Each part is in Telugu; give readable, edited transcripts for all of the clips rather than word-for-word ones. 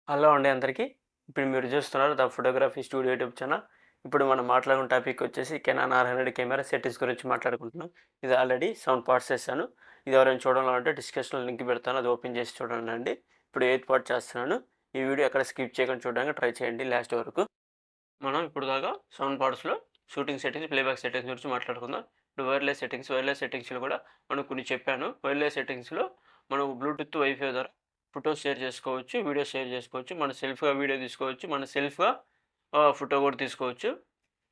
హలో అండి అందరికీ. ఇప్పుడు మీరు చూస్తున్నారు the photography studio YouTube channel. ఇప్పుడు మనం మాట్లాడుకున్న టాపిక్ వచ్చేసి కెనాన్ R100 కెమెరా సెట్టింగ్స్ గురించి మాట్లాడుకుంటున్నాం. ఇది ఆల్రెడీ 7 పార్ట్స్ చేశాను. ఇది ఎవరైనా చూడాలంటే డిస్క్రిప్షన్‌లో లింక్ పెడతాను. అది ఓపెన్ చేసి చూడండి. ఇప్పుడు 8th పార్ట్ చేస్తున్నాను. ఈ వీడియో ఎక్కడ స్కిప్ చేయకుండా చూడడానికి ట్రై చేయండి లాస్ట్ వరకు. మనం ఇప్పుడు దాకా 7 పార్ట్స్‌లో షూటింగ్ సెట్టింగ్స్, ప్లేబ్యాక్ సెట్టింగ్స్ గురించి మాట్లాడుకుందాం. ఇప్పుడు వైర్లెస్ సెట్టింగ్స్‌లో కూడా మనం కొన్ని చెప్పాను. వైర్లెస్ సెట్టింగ్స్‌లో మనం బ్లూటూత్, వైఫై ద్వారా ఫోటోస్ షేర్ చేసుకోవచ్చు, వీడియోస్ షేర్ చేసుకోవచ్చు. మన సెల్ఫ్‌గా వీడియో తీసుకోవచ్చు, మన సెల్ఫ్‌గా ఫోటో కూడా తీసుకోవచ్చు.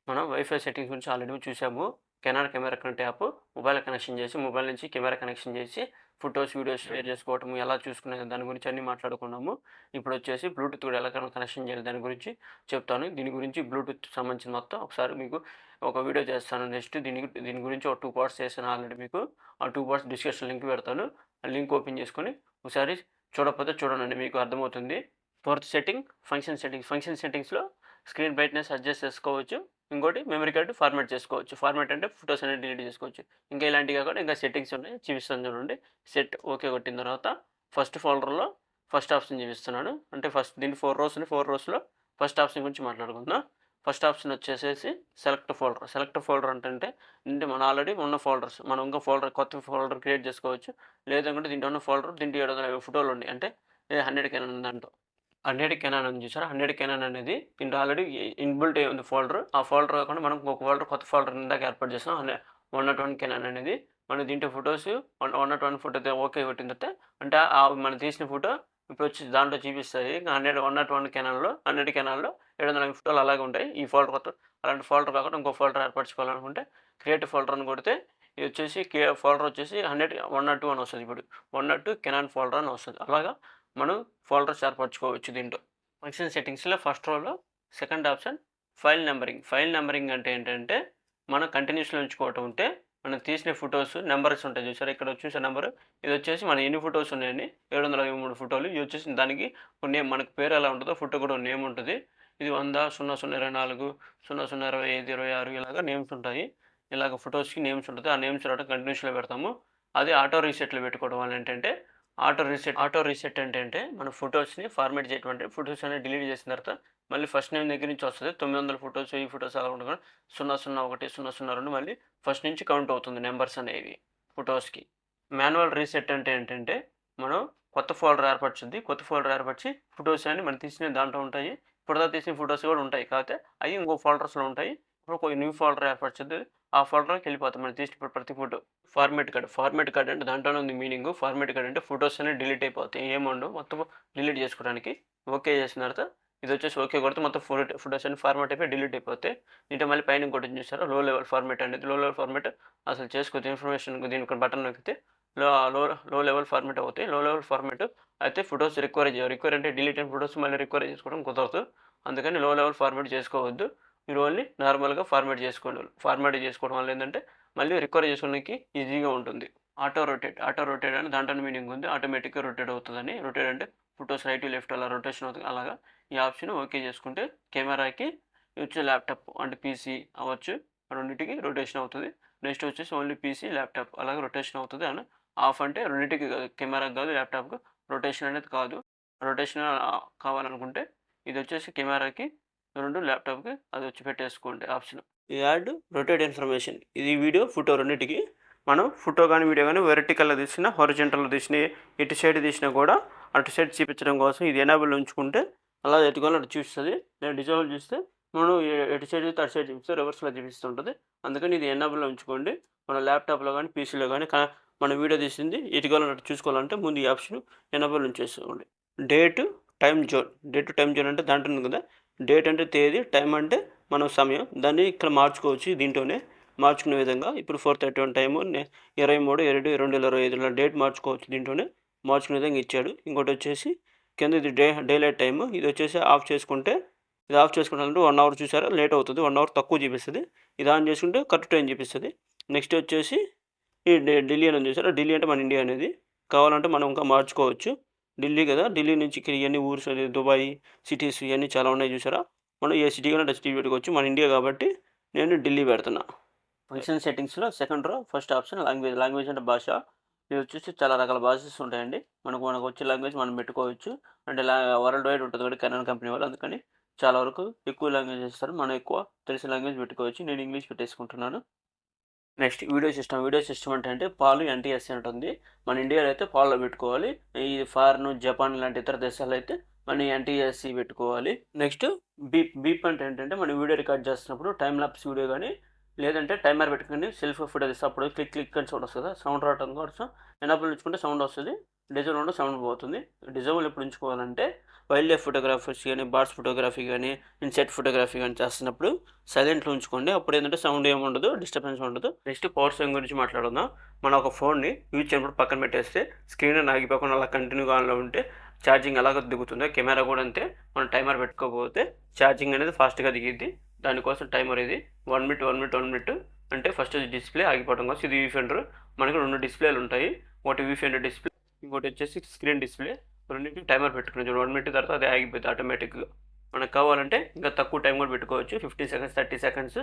మనం వైఫై సెట్టింగ్స్ గురించి ఆల్రెడీ చూసాము. Canon camera connect app mobile connection చేసి, మొబైల్ నుంచి కెమెరా కనెక్షన్ చేసి ఫోటోస్, వీడియోస్ షేర్ చేసుకోవటం, ఎలా చూసుకునే దాని గురించి అన్నీ మాట్లాడుకున్నాము. ఇప్పుడు వచ్చేసి బ్లూటూత్ కూడా ఎలా కనెక్షన్ చేయాలి దాని గురించి చెప్తాను. దీని గురించి బ్లూటూత్ సంబంధించిన మొత్తం ఒకసారి మీకు ఒక వీడియో చేస్తాను. నెక్స్ట్ దీని గురించి ఒక 2 పార్ట్స్ చేశాను ఆల్రెడీ మీకు. ఆ 2 పార్ట్స్ డిస్క్రిప్షన్ లింక్ పెడతాను. ఆ లింక్ ఓపెన్ చేసుకొని ఒకసారి చూడకపోతే చూడండి, మీకు అర్థమవుతుంది. ఫోర్త్ సెట్టింగ్ ఫంక్షన్ సెట్టింగ్స్‌లో స్క్రీన్ బ్రైట్‌నెస్ అడ్జస్ట్ చేసుకోవచ్చు. ఇంకోటి మెమరీ కార్డ్ ఫార్మాట్ చేసుకోవచ్చు. ఫార్మాట్ అంటే ఫోటోస్ అనేవి డిలీట్ చేసుకోవచ్చు. ఇంకా ఇలాంటివి కాకుండా ఇంకా సెట్టింగ్స్ ఉన్నాయి, చూపిస్తాను చూడండి. సెట్ ఓకే కొట్టిన తర్వాత ఫస్ట్ ఫోల్డర్‌లో ఫస్ట్ ఆప్షన్ చూపిస్తున్నాను. అంటే దీనికి 4 రోస్ ఉన్నాయి. 4 రోస్‌లో ఫస్ట్ ఆప్షన్ గురించి మాట్లాడుకుందాం. ఫస్ట్ ఆప్షన్ వచ్చేసేసి సెలెక్ట్ ఫోల్డర్ అంటే మన ఆల్రెడీ ఉన్న ఫోల్డర్స్ మనం ఇంకో కొత్త ఫోల్డర్ క్రియేట్ చేసుకోవచ్చు. లేదనుకుంటే దీంట్లో ఉన్న ఫోల్డర్ దీంట్లో 750 ఫోటోలు ఉన్నాయి. అంటే 100 కెనాన్ దాంట్లో 100 కెనాన్ అని చూసారా? 100 కెనాన్ అనేది దీంట్లో ఆల్రెడీ ఇన్బిల్ట్ అయి ఉంది ఫోల్డర్. ఆ ఫోల్డర్ కాకుండా మనం ఒక కొత్త ఫోల్డర్ ఇందాక ఏర్పాటు చేసాం. 101 కెనాన్ అనేది మనం దీంట్లో ఫొటోస్ 101 ఫోటో ఓకే కొట్టిన తర్వాత అంటే మనం తీసిన ఫోటో ఇప్పుడు వచ్చి దాంట్లో చూపిస్తుంది. 101 కెనాన్లో 100 కెనాన్లో 750 ఫోటోలు అలాగే ఉంటాయి. ఈ ఫోల్డర్ కొత్త అలాంటి ఫోల్డర్ కాకుండా ఇంకో ఫోల్డర్ ఏర్పరచుకోవాలనుకుంటే క్రియేట్ ఫోల్డర్ అని కొడితే ఇది వచ్చేసి ఫోల్డర్ వచ్చేసి 102 అని వస్తుంది. ఇప్పుడు 102 కెనాన్ ఫోల్డర్ అని వస్తుంది. అలాగా మనం ఫోల్డర్స్ ఏర్పరచుకోవచ్చు దీంట్లో. ఫంక్షన్ సెట్టింగ్స్లో ఫస్ట్ రోలో సెకండ్ ఆప్షన్ ఫైల్ నెంబరింగ్ అంటే ఏంటంటే మనం కంటిన్యూస్లో ఉంచుకోవటం ఉంటే మనం తీసిన ఫొటోస్ నెంబర్స్ ఉంటాయి చూసారా, ఇక్కడ చూసే నెంబరు ఇది వచ్చేసి మన ఎన్ని ఫొటోస్ ఉన్నాయని 723 ఫోటోలు. ఇది వచ్చేసి దానికి నేమ్ మనకు పేరు ఎలా ఉంటుందో ఫోటో కూడా నేమ్ ఉంటుంది. ఇది 100 0024 0025 26 ఇలాగా నేమ్స్ ఉంటాయి. ఇలాగ ఫొటోస్కి నేమ్స్ ఉంటుంది. ఆ నేమ్స్ రావడం కంటిన్యూస్లో పెడతాము. అది ఆటో రీసెట్లో పెట్టుకోవడం వల్ల ఏంటంటే ఆటో రీసెట్ ఏంటంటే మన ఫొటోస్ని ఫార్మాట్ చేయడం, అంటే ఫొటోస్ అనేవి డిలీట్ చేసిన తర్వాత మళ్ళీ ఫస్ట్ నేమ్ దగ్గర నుంచి వస్తుంది. 900 ఫొటోస్, ఈ ఫొటోస్ అలా ఉండగా 001 002 మళ్ళీ ఫస్ట్ నుంచి కౌంట్ అవుతుంది నెంబర్స్ అనేవి ఫొటోస్కి. మాన్యువల్ రీసెట్ అంటే ఏంటంటే మనం కొత్త ఫోల్డర్ ఏర్పరిచి ఫొటోస్ అని మనం తీసిన దాంట్లో ఉంటాయి. ఇప్పుడు తీసిన ఫొటోస్ కూడా ఉంటాయి, కాకపోతే అవి ఇంకో ఫోల్డర్స్లో ఉంటాయి. ఇప్పుడు ఒక న్యూ ఫోల్డర్ ఏర్పరిచింది. ఆ ఫోల్డర్కి వెళ్ళిపోతాం మనం తీసిన ప్రతి ఫోటో. ఫార్మాట్ కార్డ్ అంటే దాంట్లోనే ఉంది మీనింగ్. ఫార్మాట్ కార్డ్ అంటే ఫొటోస్ అనేవి డిలీట్ అయిపోతాయి, ఏముండవు, మొత్తం డిలీట్ చేసుకోవడానికి. ఓకే చేసిన తర్వాత ఇది వచ్చేసి ఓకే కొడితే మొత్తం ఫొటోస్ అన్ని ఫార్మాట్ అయిపోయి డిలీట్ అయిపోతాయి. దీంట్లో మళ్ళీ పైన ఇంకోటి చూసారా, లో లెవెల్ ఫార్మాట్ అనేది. లో లెవెల్ ఫార్మాట్ అసలు చేసుకోవచ్చు. ఇన్ఫర్మేషన్ దీనికి బటన్ నొక్కితే లో లో లో లెవెల్ ఫార్మాట్ అవుతాయి. లో లెవెల్ ఫార్మాట్ అయితే ఫొటోస్ రిక్వైర్ అంటే డిలీట్ అయిన ఫొటోస్ మళ్ళీ రిక్వైర్ చేసుకోవడం కుదరదు. అందుకని లో లెవెల్ ఫార్మాట్ చేసుకోవద్దు. మీరు ఓన్లీ నార్మల్గా ఫార్మాట్ చేసుకోండి. ఫార్మాట్ చేసుకోవడం వల్ల ఏంటంటే మళ్ళీ రికవర్ చేసుకోవడానికి ఈజీగా ఉంటుంది. ఆటో రొటేట్ అని దాంట్లో మీనింగ్ ఉంది. ఆటోమేటిక్గా రొటేట్ అవుతుందని. రొటేట్ అంటే ఫొటోస్ రైట్ లెఫ్ట్ అలా రొటేషన్ అవుతుంది. అలాగా ఈ ఆప్షన్ ఓకే చేసుకుంటే కెమెరాకి వచ్చే ల్యాప్టాప్ అంటే పీసీ అవ్వచ్చు, రెండింటికి రొటేషన్ అవుతుంది. నెక్స్ట్ వచ్చేసి ఓన్లీ పీసీ, ల్యాప్టాప్ అలాగే రొటేషన్ అవుతుంది. అని ఆఫ్ అంటే రెండింటికి కాదు, కెమెరాకి కాదు ల్యాప్టాప్కి రొటేషన్ అనేది కాదు. రొటేషన్ కావాలనుకుంటే ఇది వచ్చేసి కెమెరాకి, ల్యాప్టాప్కి అది వచ్చి పెట్టేసుకోండి ఆప్షన్. యాడ్ రొటేట్ ఇన్ఫర్మేషన్, ఇది వీడియో ఫోటో రెండింటికి మనం ఫోటో కానీ వీడియో కానీ వెర్టికల్లో తీసినా హొరిజెంటల్లో తీసినా ఇటు సైడ్ తీసినా కూడా అటు సైడ్ చూపించడం కోసం ఇది ఎనేబుల్ ఉంచుకుంటే అలా ఎటుకోవాలి అటు చూపిస్తుంది. నేను డిజేబుల్ చూస్తే మనం ఎటు సైడ్ చూస్తే అటు సైడ్ చూపిస్తే రివర్స్లో చూపిస్తుంటుంది. అందుకని ఇది ఎనేబుల్లో ఉంచుకోండి. మన ల్యాప్టాప్లో కానీ పీసీలో కానీ మన వీడియో తీసింది ఎటుకోవాలని అటు చూసుకోవాలంటే ముందు ఈ ఆప్షన్ ఎనేబుల్ ఉంచేసుకోండి. డేట్ టైం జోన్ అంటే దాంట్లో ఉంది కదా, డేట్ అంటే తేదీ, టైం అంటే మన సమయం. దాన్ని ఇక్కడ మార్చుకోవచ్చు. దీంట్లోనే మార్చుకునే విధంగా ఇప్పుడు 4:31 టైము 23/2/2025 డేట్ మార్చుకోవచ్చు. దీంట్లోనే మార్చుకునే విధంగా ఇచ్చాడు. ఇంకోటి వచ్చేసి కింద ఇది డేలైట్ టైము. ఇది వచ్చేసి ఆఫ్ చేసుకుంటే, ఇది ఆఫ్ చేసుకుంటానంటే 1 అవర్ చూసారా లేట్ అవుతుంది, 1 అవర్ తక్కువ చూపిస్తుంది. ఇది ఆన్ చేసుకుంటే కరెక్ట్ టైం చూపిస్తుంది. నెక్స్ట్ వచ్చేసి ఈ ఢిల్లీ అని చూసారా, ఢిల్లీ అంటే మన ఇండియా అనేది. కావాలంటే మనం ఇంకా మార్చుకోవచ్చు. ఢిల్లీ కదా, ఢిల్లీ నుంచి ఇక్కడ ఇవన్నీ ఊర్స్ దుబాయ్ సిటీస్ ఇవన్నీ చాలా ఉన్నాయి చూసారా. మనం ఏ సిటీ కానీ సిటీ పెట్టుకోవచ్చు. మన ఇండియా కాబట్టి నేను ఢిల్లీ పెడుతున్నా. ఫంక్షన్ సెట్టింగ్స్లో second row first option language అంటే భాష. ఇది వచ్చేసి చాలా రకాల భాషెస్ ఉంటాయండి. మనకు వచ్చే లాంగ్వేజ్ మనం పెట్టుకోవచ్చు. అంటే వరల్డ్ వైడ్ ఉంటుంది కాబట్టి కెనాన్ కంపెనీ వాళ్ళు. అందుకని చాలా వరకు ఎక్కువ లాంగ్వేజ్ ఇస్తారు. మనం ఎక్కువ తెలిసిన లాంగ్వేజ్ పెట్టుకోవచ్చు. నేను ఇంగ్లీష్ పెట్టేసుకుంటున్నాను. Next video system. Video system అంటే పాలు ఎన్టీఎస్సీ ఉంటుంది. మన ఇండియాలో అయితే పాల్లో పెట్టుకోవాలి. ఈ ఫారెన్, జపాన్ లాంటి ఇతర దేశాల్లో అయితే మన ఎన్టీఎస్సీ పెట్టుకోవాలి. నెక్స్ట్ బీప్ అంటే ఏంటంటే మనం వీడియో రికార్డ్ చేస్తున్నప్పుడు టైం ల్యాప్స్ వీడియో కానీ లేదంటే టైమర్ పెట్టుకుని సెల్ఫ్ ఫోటో తీస్తే అప్పుడు క్లిక్ అని సౌండ్ వస్తుంది కదా, సౌండ్ రావడం కోసం ఎనాబుల్ ఉంచుకుంటే సౌండ్ వస్తుంది, డిజైన్ ఉంటే సౌండ్ పోతుంది. డిజైన్ ఎప్పుడు ఉంచుకోవాలంటే వైల్డ్ లైఫ్ ఫోటోగ్రాఫర్స్ కానీ బర్డ్స్ ఫోటోగ్రఫీ కానీ ఇన్సెట్ ఫోటోగ్రఫీ కానీ చేస్తున్నప్పుడు సైలెంట్లో ఉంచుకోండి. అప్పుడు ఏంటంటే సౌండ్ ఏమి ఉండదు, డిస్టర్బెన్స్ ఉండదు. నెక్స్ట్ పవర్ సేవింగ్ గురించి మాట్లాడుకుందాం. మనం ఒక ఫోన్ని యూజ్ చేయనప్పుడు పక్కన పెట్టేస్తే స్క్రీన్ ఆగిపోకుండా అలా కంటిన్యూగా ఆన్లో ఉంటే ఛార్జింగ్ ఎలాగ దిగుతుందో కెమెరా కూడా అంతే. మనం టైమర్ పెట్టుకోకపోతే ఛార్జింగ్ అనేది ఫాస్ట్గా దిగిద్ది. దానికోసం టైమర్ ఇది 1 మినిట్ అంటే ఫస్ట్ డిస్ప్లే ఆగిపోవడం కోసం. ఇది వ్యూఫైండర్. మనకి 2 డిస్ప్లేలు ఉంటాయి. ఒకటి వ్యూఫైండర్ డిస్ప్లే, ఇంకోటి వచ్చేసి స్క్రీన్ డిస్ప్లే. రెండింటికి టైమర్ పెట్టుకుని 1 మినిట్ తర్వాత అది ఆగిపోతుంది ఆటోమేటిక్గా. మనకు కావాలంటే ఇంకా తక్కువ టైం కూడా పెట్టుకోవచ్చు. 15 seconds, 30 seconds.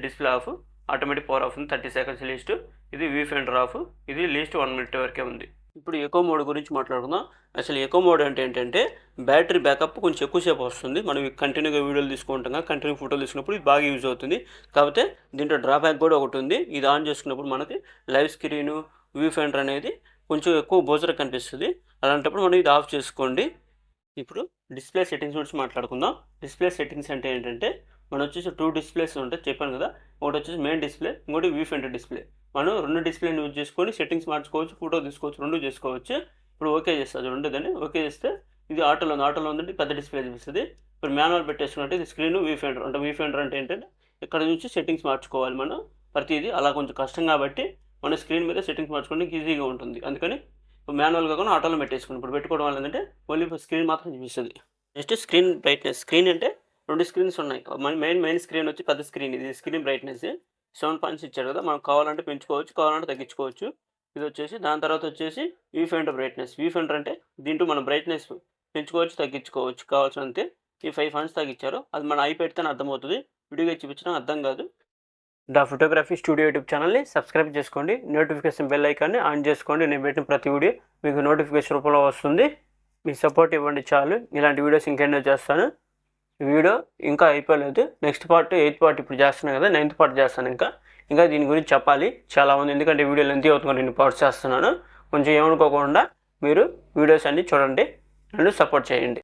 Display of, automatic power of ఉంది. 30 సెకండ్స్ లీస్ట్. ఇది వ్యూఫైండర్ ఆఫ్. ఇది లీస్ట్ 1 మినిట్ వరకే ఉంది. ఇప్పుడు ఎకో మోడ్ గురించి మాట్లాడుకుందాం. అసలు ఎకో మోడ్ అంటే ఏంటంటే బ్యాటరీ బ్యాకప్ కొంచెం ఎక్కువసేపు వస్తుంది. మనం కంటిన్యూగా వీడియోలు తీసుకుంటాం, కంటిన్యూ ఫోటోలు తీసుకున్నప్పుడు ఇది బాగా యూజ్ అవుతుంది. కాకపోతే దీంట్లో డ్రాబ్యాక్ కూడా ఒకటి ఉంది. ఇది ఆన్ చేసుకున్నప్పుడు మనకి లైవ్ స్క్రీను, వ్యూ ఫైండర్ అనేది కొంచెం ఎక్కువ బోజర కనిపిస్తుంది. అలాంటప్పుడు మనం ఇది ఆఫ్ చేసుకోండి. ఇప్పుడు డిస్ప్లే సెట్టింగ్స్ గురించి మాట్లాడుకుందాం. డిస్ప్లే సెట్టింగ్స్ అంటే ఏంటంటే మనం వచ్చేసి 2 డిస్ప్లేస్ ఉంటాయి చెప్పాను కదా. ఒకటి వచ్చేసి మెయిన్ డిస్ప్లే, ఇంకోటి వ్యూ ఫైండర్ డిస్ప్లే. మనం 2 డిస్ప్లేని యూజ్ చేసుకొని సెట్టింగ్స్ మార్చుకోవచ్చు, ఫోటో తీసుకోవచ్చు, 2 చేసుకోవచ్చు. ఇప్పుడు ఓకే చేస్తుంది రెండుదని. ఓకే చేస్తే ఇది ఆటోలో ఉందంటే పెద్ద డిస్ప్లే చూపిస్తుంది. ఇప్పుడు మాన్యువల్ పెట్టేసుకున్నట్టు ఇది స్క్రీన్, వ్యూ ఫైండర్ అంటే ఏంటంటే ఇక్కడ నుంచి సెట్టింగ్స్ మార్చుకోవాలి మనం ప్రతిదీ. అలా కొంచెం కష్టం కాబట్టి మన స్క్రీన్ మీద సెట్టింగ్స్ మార్చుకోవడానికి ఈజీగా ఉంటుంది. అందుకని మాన్యువల్ కాకుండా ఆటోలో పెట్టేసుకుని ఇప్పుడు పెట్టుకోవడం వల్ల ఏంటంటే ఓన్లీ స్క్రీన్ మాత్రం చూపిస్తుంది. Next screen brightness. స్క్రీన్ అంటే 2 స్క్రీన్స్ ఉన్నాయి. మెయిన్ స్క్రీన్ వచ్చి పెద్ద స్క్రీన్. ఇది స్క్రీన్ బ్రైట్నెస్ 7 పాయింట్స్ ఇచ్చారు కదా. మనం కావాలంటే పెంచుకోవచ్చు, కావాలంటే తగ్గించుకోవచ్చు. ఇది వచ్చేసి దాని తర్వాత వచ్చేసి view finder brightness. View finder అంటే దీంట్లో మనం బ్రైట్నెస్ పెంచుకోవచ్చు, తగ్గించుకోవచ్చు కావాల్సినంతే. ఈ 5 పాయింట్స్ తగ్గించారు. అది మన ఐ పెడితేనే అర్థమవుతుంది, వీడియోగా చూపించడం అర్థం కాదు. ద ఫోటోగ్రఫీ స్టూడియో యూట్యూబ్ ఛానల్ని సబ్స్క్రైబ్ చేసుకోండి. నోటిఫికేషన్ బెల్ ఐకాన్ని ఆన్ చేసుకోండి. నేను పెట్టిన ప్రతి వీడియో మీకు నోటిఫికేషన్ రూపంలో వస్తుంది. మీ సపోర్ట్ ఇవ్వండి చాలు. ఇలాంటి వీడియోస్ ఇంకెన్నో చేస్తాను. వీడియో ఇంకా అయిపోలేదు. నెక్స్ట్ పార్ట్ 8th పార్ట్ ఇప్పుడు చేస్తున్నాను కదా, 9th పార్ట్ చేస్తాను. ఇంకా దీని గురించి చెప్పాలి చాలా ఉంది. ఎందుకంటే వీడియోలు ఎంత అవుతుంది, 2 పార్ట్స్ చేస్తున్నాను. కొంచెం ఏమనుకోకుండా మీరు వీడియోస్ అన్నీ చూడండి, నన్ను సపోర్ట్ చేయండి.